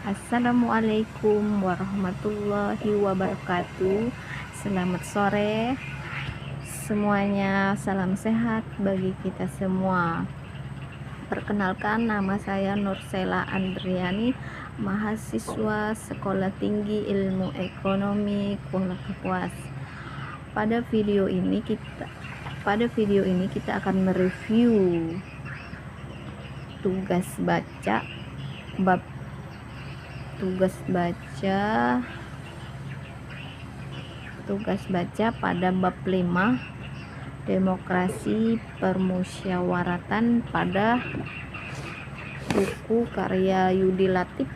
Assalamualaikum warahmatullahi wabarakatuh. Selamat sore semuanya, salam sehat bagi kita semua. Perkenalkan, nama saya Nursela Andriani, mahasiswa Sekolah Tinggi Ilmu Ekonomi Kuala Kapuas. Pada video ini kita akan mereview tugas baca pada bab 5 demokrasi permusyawaratan pada buku karya Yudi Latif,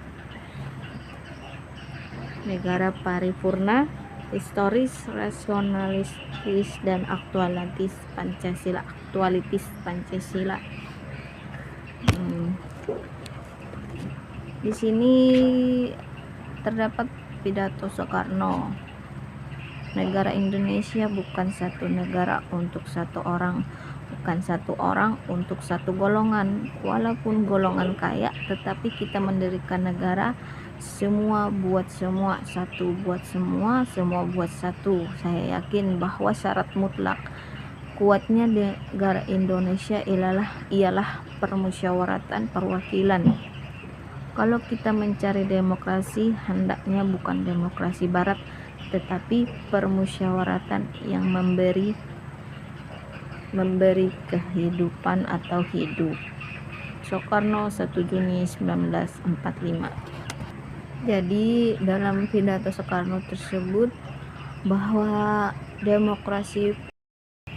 Negara Paripurna, Historis, Rasionalistis dan Aktualitis Pancasila. Di sini terdapat pidato Soekarno. Negara Indonesia bukan satu negara untuk satu orang, bukan satu orang untuk satu golongan. Walaupun golongan kaya, tetapi kita mendirikan negara semua buat semua, satu buat semua, semua buat satu. Saya yakin bahwa syarat mutlak kuatnya negara Indonesia ialah permusyawaratan perwakilan. Kalau kita mencari demokrasi, hendaknya bukan demokrasi barat, tetapi permusyawaratan yang memberi kehidupan atau hidup. Soekarno 1 Juni 1945. Jadi dalam pidato Soekarno tersebut bahwa demokrasi,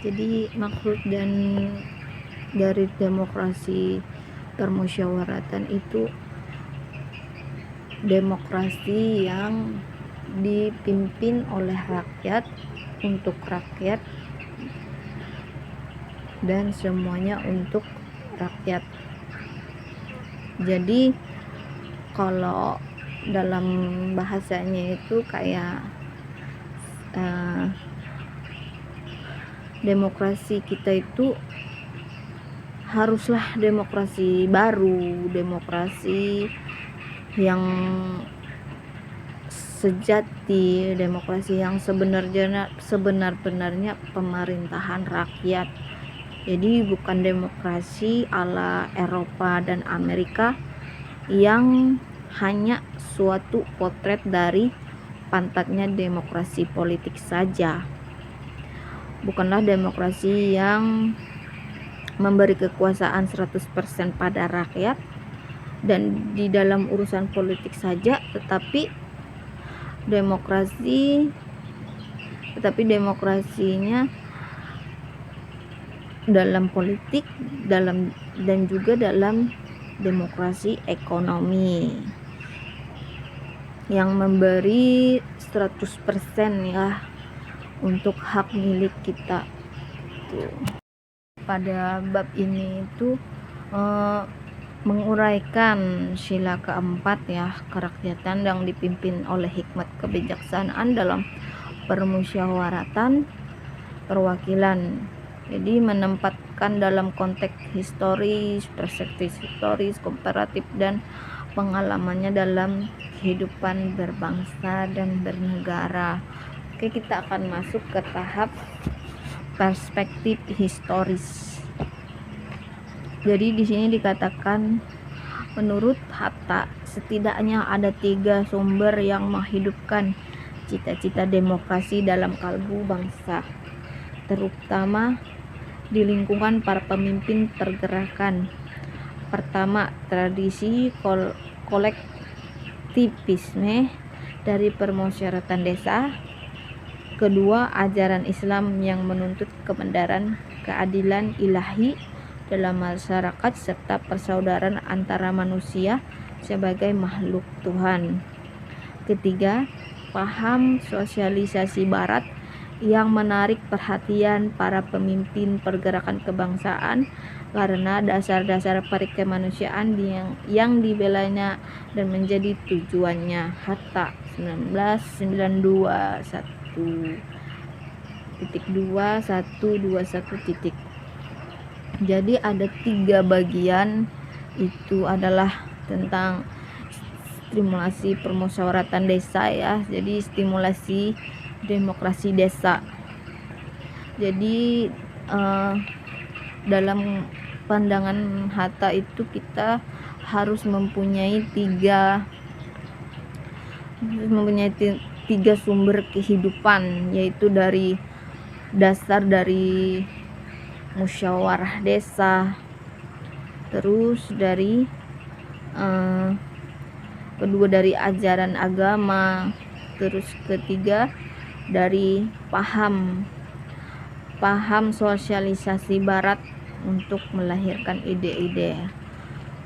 jadi maksud dari demokrasi permusyawaratan itu demokrasi yang dipimpin oleh rakyat, untuk rakyat, dan semuanya untuk rakyat. Jadi kalau dalam bahasanya itu kayak demokrasi kita itu haruslah demokrasi baru, demokrasi yang sejati, demokrasi yang sebenar-benarnya pemerintahan rakyat. Jadi bukan demokrasi ala Eropa dan Amerika yang hanya suatu potret dari pantatnya demokrasi politik saja. Bukanlah demokrasi yang memberi kekuasaan 100% pada rakyat dan di dalam urusan politik saja, tetapi demokrasinya dalam politik, dan juga dalam demokrasi ekonomi yang memberi 100% ya untuk hak milik kita. Pada bab ini itu menguraikan sila keempat ya, kerakyatan yang dipimpin oleh hikmat kebijaksanaan dalam permusyawaratan perwakilan. Jadi menempatkan dalam konteks historis, perspektif historis, komparatif, dan pengalamannya dalam kehidupan berbangsa dan bernegara. Oke, kita akan masuk ke tahap perspektif historis. Jadi di sini dikatakan, menurut Hatta, setidaknya ada 3 sumber yang menghidupkan cita-cita demokrasi dalam kalbu bangsa, terutama di lingkungan para pemimpin pergerakan. Pertama, tradisi kolektivisme dari permusyawaratan desa. Kedua, ajaran Islam yang menuntut kebenaran, keadilan ilahi dalam masyarakat, serta persaudaraan antara manusia sebagai makhluk Tuhan. Ketiga, paham sosialisasi Barat yang menarik perhatian para pemimpin pergerakan kebangsaan karena dasar-dasar perikemanusiaan yang dibelanya dan menjadi tujuannya. Hatta 1992 1.2.121. Jadi ada 3 bagian, itu adalah tentang stimulasi permusyawaratan desa ya, jadi stimulasi demokrasi desa. Jadi dalam pandangan Hatta itu kita harus mempunyai tiga sumber kehidupan, yaitu dari dasar dari musyawarah desa, terus dari kedua dari ajaran agama, terus ketiga dari paham sosialisasi barat untuk melahirkan ide-ide.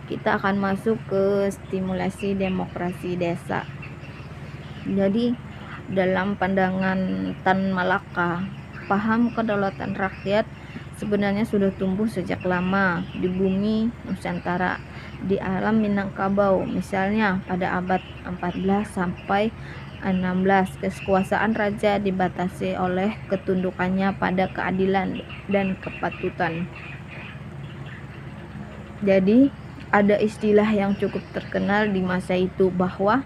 Kita akan masuk ke stimulasi demokrasi desa. Jadi dalam pandangan Tan Malaka, paham kedaulatan rakyat sebenarnya sudah tumbuh sejak lama di bumi Nusantara, di alam Minangkabau. Misalnya pada abad 14 sampai 16, kekuasaan raja dibatasi oleh ketundukannya pada keadilan dan kepatutan. Jadi ada istilah yang cukup terkenal di masa itu bahwa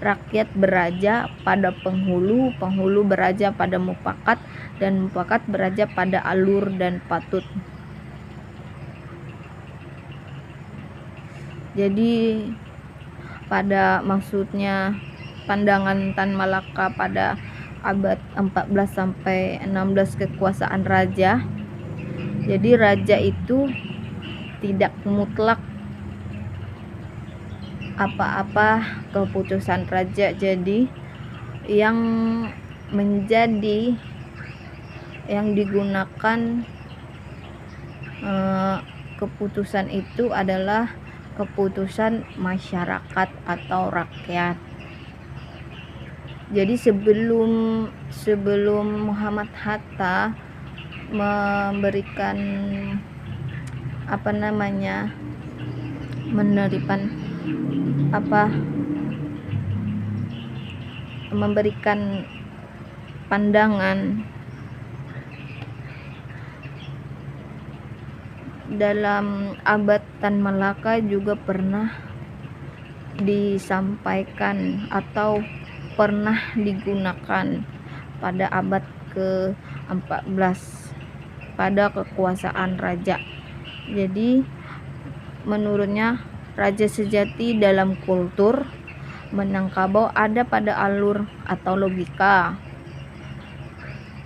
rakyat beraja pada penghulu, penghulu beraja pada mufakat, dan mufakat beraja pada alur dan patut. Jadi pada maksudnya pandangan Tan Malaka pada abad 14 sampai 16 kekuasaan raja. Jadi raja itu tidak mutlak apa-apa keputusan raja. Jadi yang digunakan keputusan itu adalah keputusan masyarakat atau rakyat. Jadi sebelum Muhammad Hatta memberikan memberikan pandangan dalam abad Tan Malaka juga pernah disampaikan atau pernah digunakan pada abad ke-14 pada kekuasaan raja. Jadi menurutnya raja sejati dalam kultur Minangkabau ada pada alur atau logika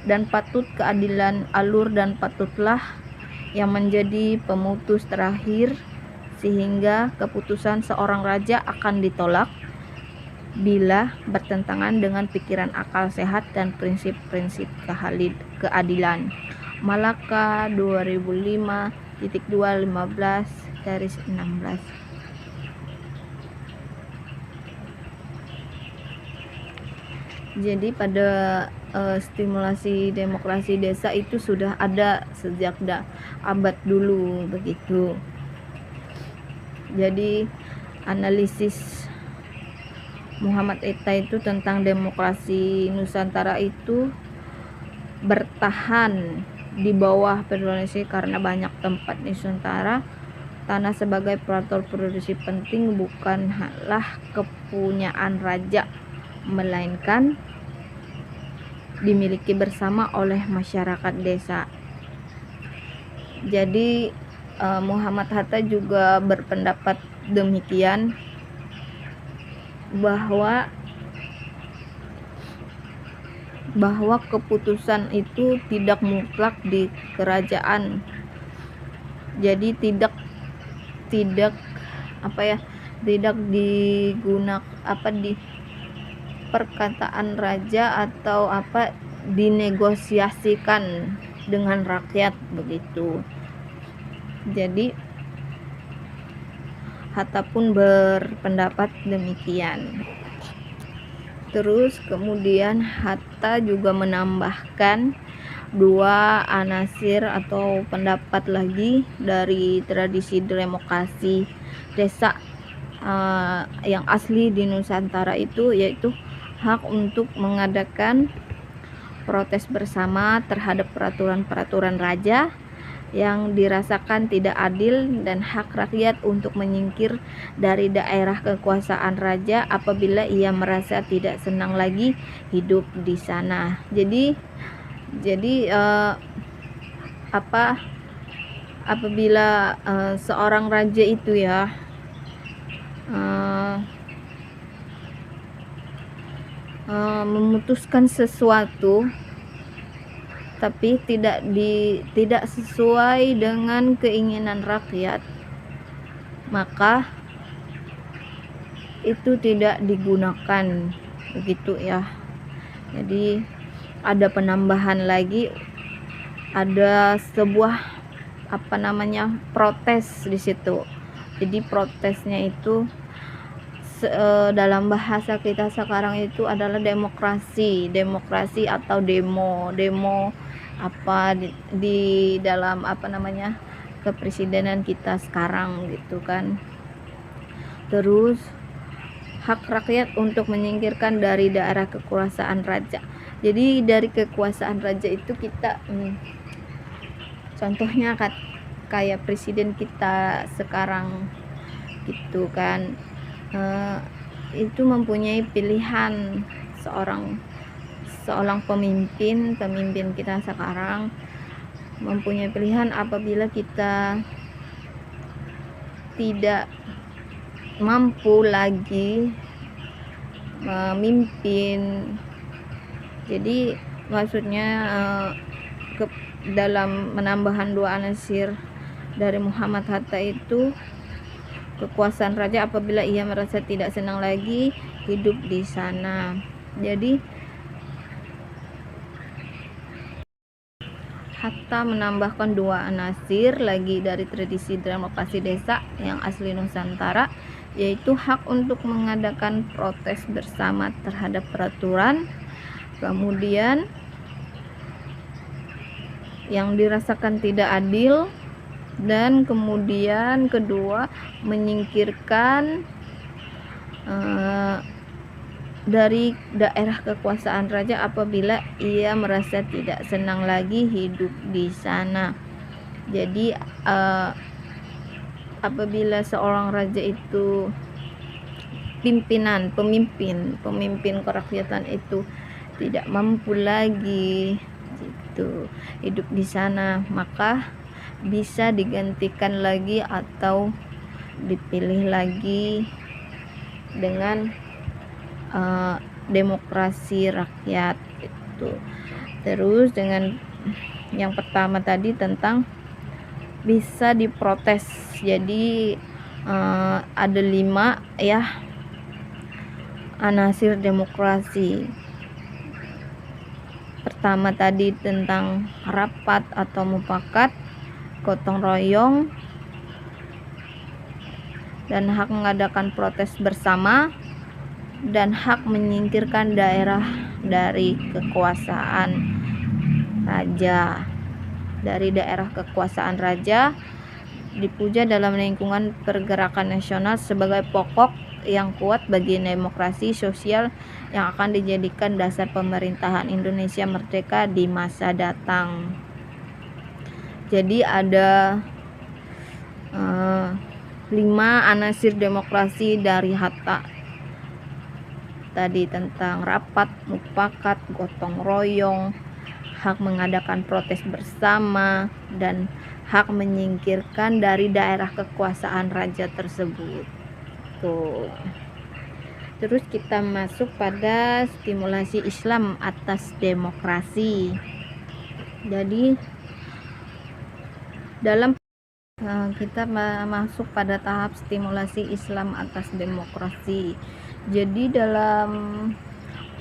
dan patut. Keadilan alur dan patutlah yang menjadi pemutus terakhir, sehingga keputusan seorang raja akan ditolak bila bertentangan dengan pikiran akal sehat dan prinsip-prinsip keadilan. Malaka 2005.215/16. Jadi pada stimulasi demokrasi desa itu sudah ada sejak abad dulu begitu. Jadi analisis Muhammad Hatta itu tentang demokrasi Nusantara itu bertahan di bawah feudalisme karena banyak tempat di Nusantara tanah sebagai faktor produksi penting bukanlah kepunyaan raja, melainkan dimiliki bersama oleh masyarakat desa. Jadi Muhammad Hatta juga berpendapat demikian, bahwa keputusan itu tidak mutlak di kerajaan. Jadi tidak digunakan di perkataan raja atau dinegosiasikan dengan rakyat begitu. Jadi Hatta pun berpendapat demikian. Terus kemudian Hatta juga menambahkan dua anasir atau pendapat lagi dari tradisi demokrasi desa yang asli di Nusantara itu, yaitu hak untuk mengadakan protes bersama terhadap peraturan-peraturan raja yang dirasakan tidak adil, dan hak rakyat untuk menyingkir dari daerah kekuasaan raja apabila ia merasa tidak senang lagi hidup di sana. Jadi apabila seorang raja itu ya memutuskan sesuatu tapi tidak sesuai dengan keinginan rakyat, maka itu tidak digunakan, begitu ya. Jadi ada penambahan lagi, ada sebuah protes di situ. Jadi protesnya itu dalam bahasa kita sekarang itu adalah demokrasi atau demo di dalam kepresidenan kita sekarang gitu kan. Terus hak rakyat untuk menyingkirkan dari daerah kekuasaan raja. Jadi dari kekuasaan raja itu kita contohnya kayak presiden kita sekarang gitu kan, itu mempunyai pilihan seorang pemimpin kita sekarang mempunyai pilihan apabila kita tidak mampu lagi memimpin. Jadi maksudnya dalam menambahkan dua anasir dari Muhammad Hatta itu, kekuasaan raja apabila ia merasa tidak senang lagi hidup di sana. Jadi Hatta menambahkan dua anasir lagi dari tradisi demokrasi desa yang asli Nusantara, yaitu hak untuk mengadakan protes bersama terhadap peraturan, kemudian yang dirasakan tidak adil, dan kemudian kedua menyingkirkan dari daerah kekuasaan raja apabila ia merasa tidak senang lagi hidup di sana. Jadi apabila seorang raja itu pemimpin kerakyatan itu tidak mampu lagi gitu hidup di sana, maka bisa digantikan lagi atau dipilih lagi dengan demokrasi rakyat itu. Terus dengan yang pertama tadi tentang bisa diprotes. Jadi ada 5 ya anasir demokrasi. Pertama tadi tentang rapat atau mufakat, gotong royong, dan hak mengadakan protes bersama, dan hak menyingkirkan daerah dari kekuasaan raja. Dari daerah kekuasaan raja dipuja dalam lingkungan pergerakan nasional sebagai pokok yang kuat bagi demokrasi sosial yang akan dijadikan dasar pemerintahan Indonesia merdeka di masa datang. Jadi ada 5 anasir demokrasi dari Hatta tadi tentang rapat, mufakat, gotong royong, hak mengadakan protes bersama, dan hak menyingkirkan dari daerah kekuasaan raja tersebut. Tuh. Terus kita masuk pada stimulasi Islam atas demokrasi. Jadi dalam kita masuk pada tahap stimulasi Islam atas demokrasi. Jadi dalam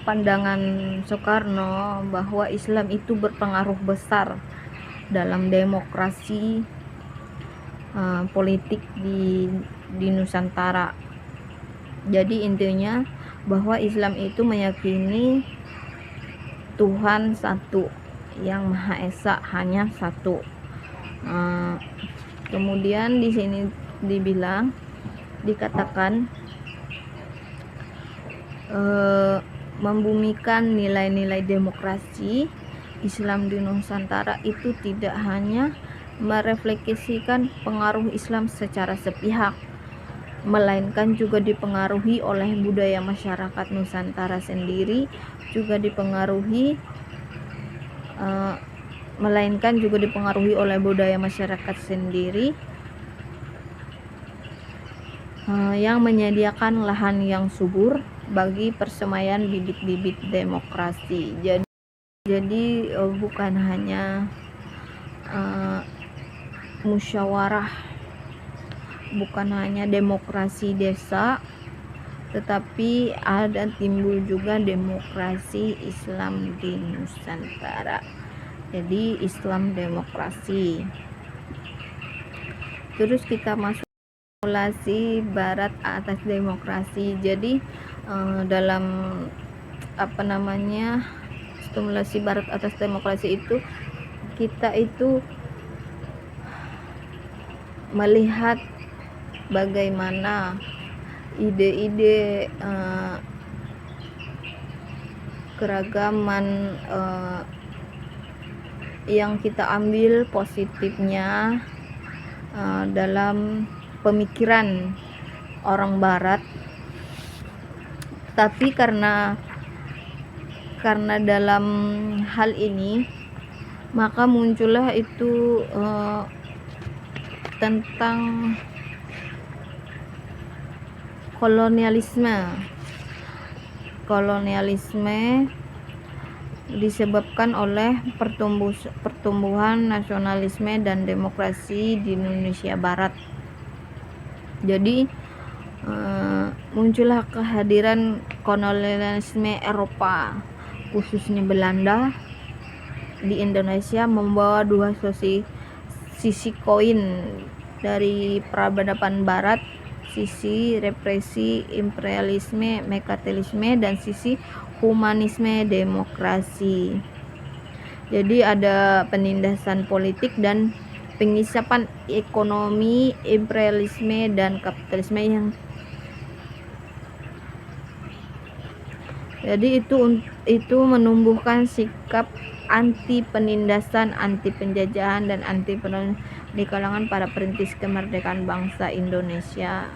pandangan Soekarno bahwa Islam itu berpengaruh besar dalam demokrasi politik di Nusantara. Jadi intinya bahwa Islam itu meyakini Tuhan satu, yang Maha Esa, hanya satu. Kemudian di sini dikatakan membumikan nilai-nilai demokrasi Islam di Nusantara itu tidak hanya merefleksikan pengaruh Islam secara sepihak, melainkan juga dipengaruhi oleh budaya masyarakat Nusantara sendiri, juga dipengaruhi oleh budaya masyarakat sendiri yang menyediakan lahan yang subur bagi persemaian bibit-bibit demokrasi. Jadi bukan hanya musyawarah, bukan hanya demokrasi desa, tetapi ada timbul juga demokrasi Islam di Nusantara. Jadi Islam demokrasi. Terus kita masuk stimulasi barat atas demokrasi. Jadi dalam stimulasi barat atas demokrasi itu, kita itu melihat bagaimana ide-ide keragaman yang kita ambil positifnya dalam pemikiran orang barat, tapi karena dalam hal ini maka muncullah itu tentang kolonialisme disebabkan oleh pertumbuhan nasionalisme dan demokrasi di Indonesia Barat. Jadi muncullah kehadiran kolonialisme Eropa, khususnya Belanda, di Indonesia, membawa dua sisi koin dari peradaban Barat, sisi represi imperialisme merkantilisme dan sisi humanisme demokrasi. Jadi ada penindasan politik dan pengisapan ekonomi imperialisme dan kapitalisme yang jadi itu menumbuhkan sikap anti penindasan, anti penjajahan dan anti penodaan di kalangan para perintis kemerdekaan bangsa Indonesia.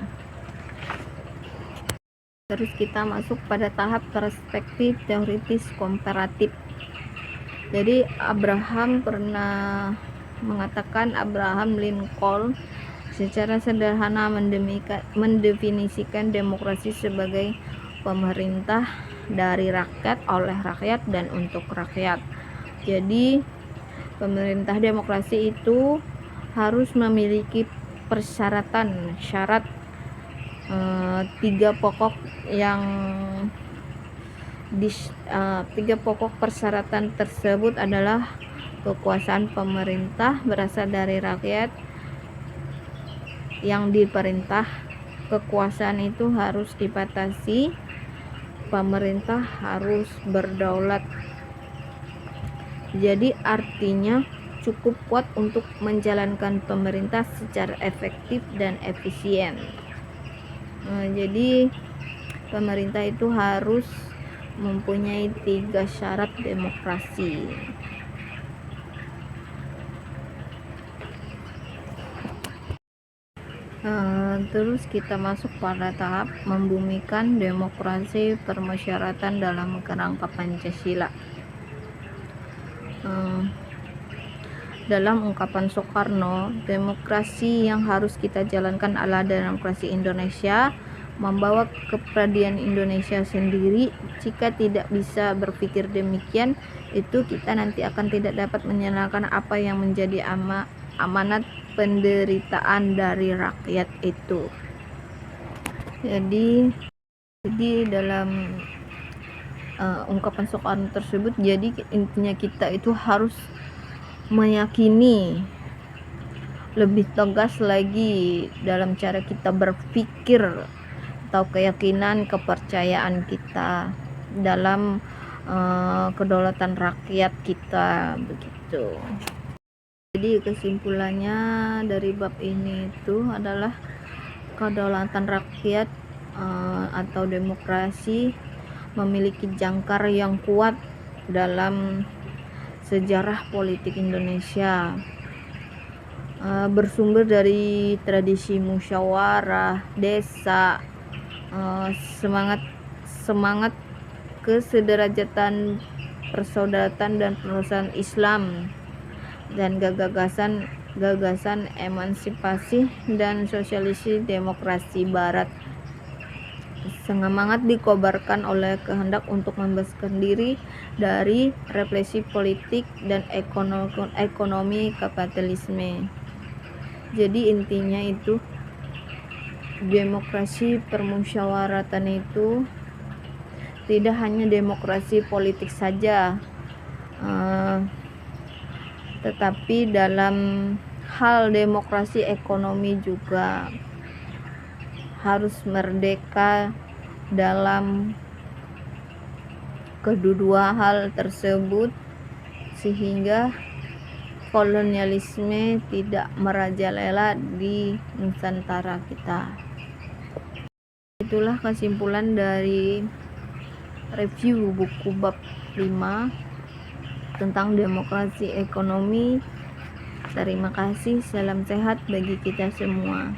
Terus kita masuk pada tahap perspektif teoritis komparatif. Jadi Abraham Lincoln secara sederhana mendefinisikan demokrasi sebagai pemerintah dari rakyat, oleh rakyat, dan untuk rakyat. Jadi pemerintah demokrasi itu harus memiliki syarat tiga pokok persyaratan tersebut adalah kekuasaan pemerintah berasal dari rakyat yang diperintah, kekuasaan itu harus dibatasi, pemerintah harus berdaulat. Jadi artinya cukup kuat untuk menjalankan pemerintah secara efektif dan efisien. Jadi pemerintah itu harus mempunyai 3 syarat demokrasi. Terus kita masuk pada tahap membumikan demokrasi permusyawaratan dalam kerangka Pancasila. Dalam ungkapan Soekarno, demokrasi yang harus kita jalankan adalah demokrasi Indonesia, membawa kepribadian Indonesia sendiri. Jika tidak bisa berpikir demikian, itu kita nanti akan tidak dapat menjalankan apa yang menjadi amanat penderitaan dari rakyat itu. Jadi dalam ungkapan Soekarno tersebut, jadi intinya kita itu harus meyakini lebih tegas lagi dalam cara kita berpikir atau keyakinan, kepercayaan kita dalam kedaulatan rakyat kita, begitu. Jadi kesimpulannya dari bab ini itu adalah kedaulatan rakyat atau demokrasi memiliki jangkar yang kuat dalam sejarah politik Indonesia. bersumber dari tradisi musyawarah desa, semangat kesederajatan, persaudaraan dan perusahaan Islam, dan gagasan emansipasi dan sosialisasi demokrasi Barat. Semangat dikobarkan oleh kehendak untuk membebaskan diri dari represi politik dan ekonomi kapitalisme. Jadi intinya itu demokrasi permusyawaratan itu tidak hanya demokrasi politik saja, tetapi dalam hal demokrasi ekonomi juga harus merdeka dalam kedua hal tersebut, sehingga kolonialisme tidak merajalela di Nusantara kita. Itulah kesimpulan dari review buku bab 5 tentang demokrasi ekonomi. Terima kasih, salam sehat bagi kita semua.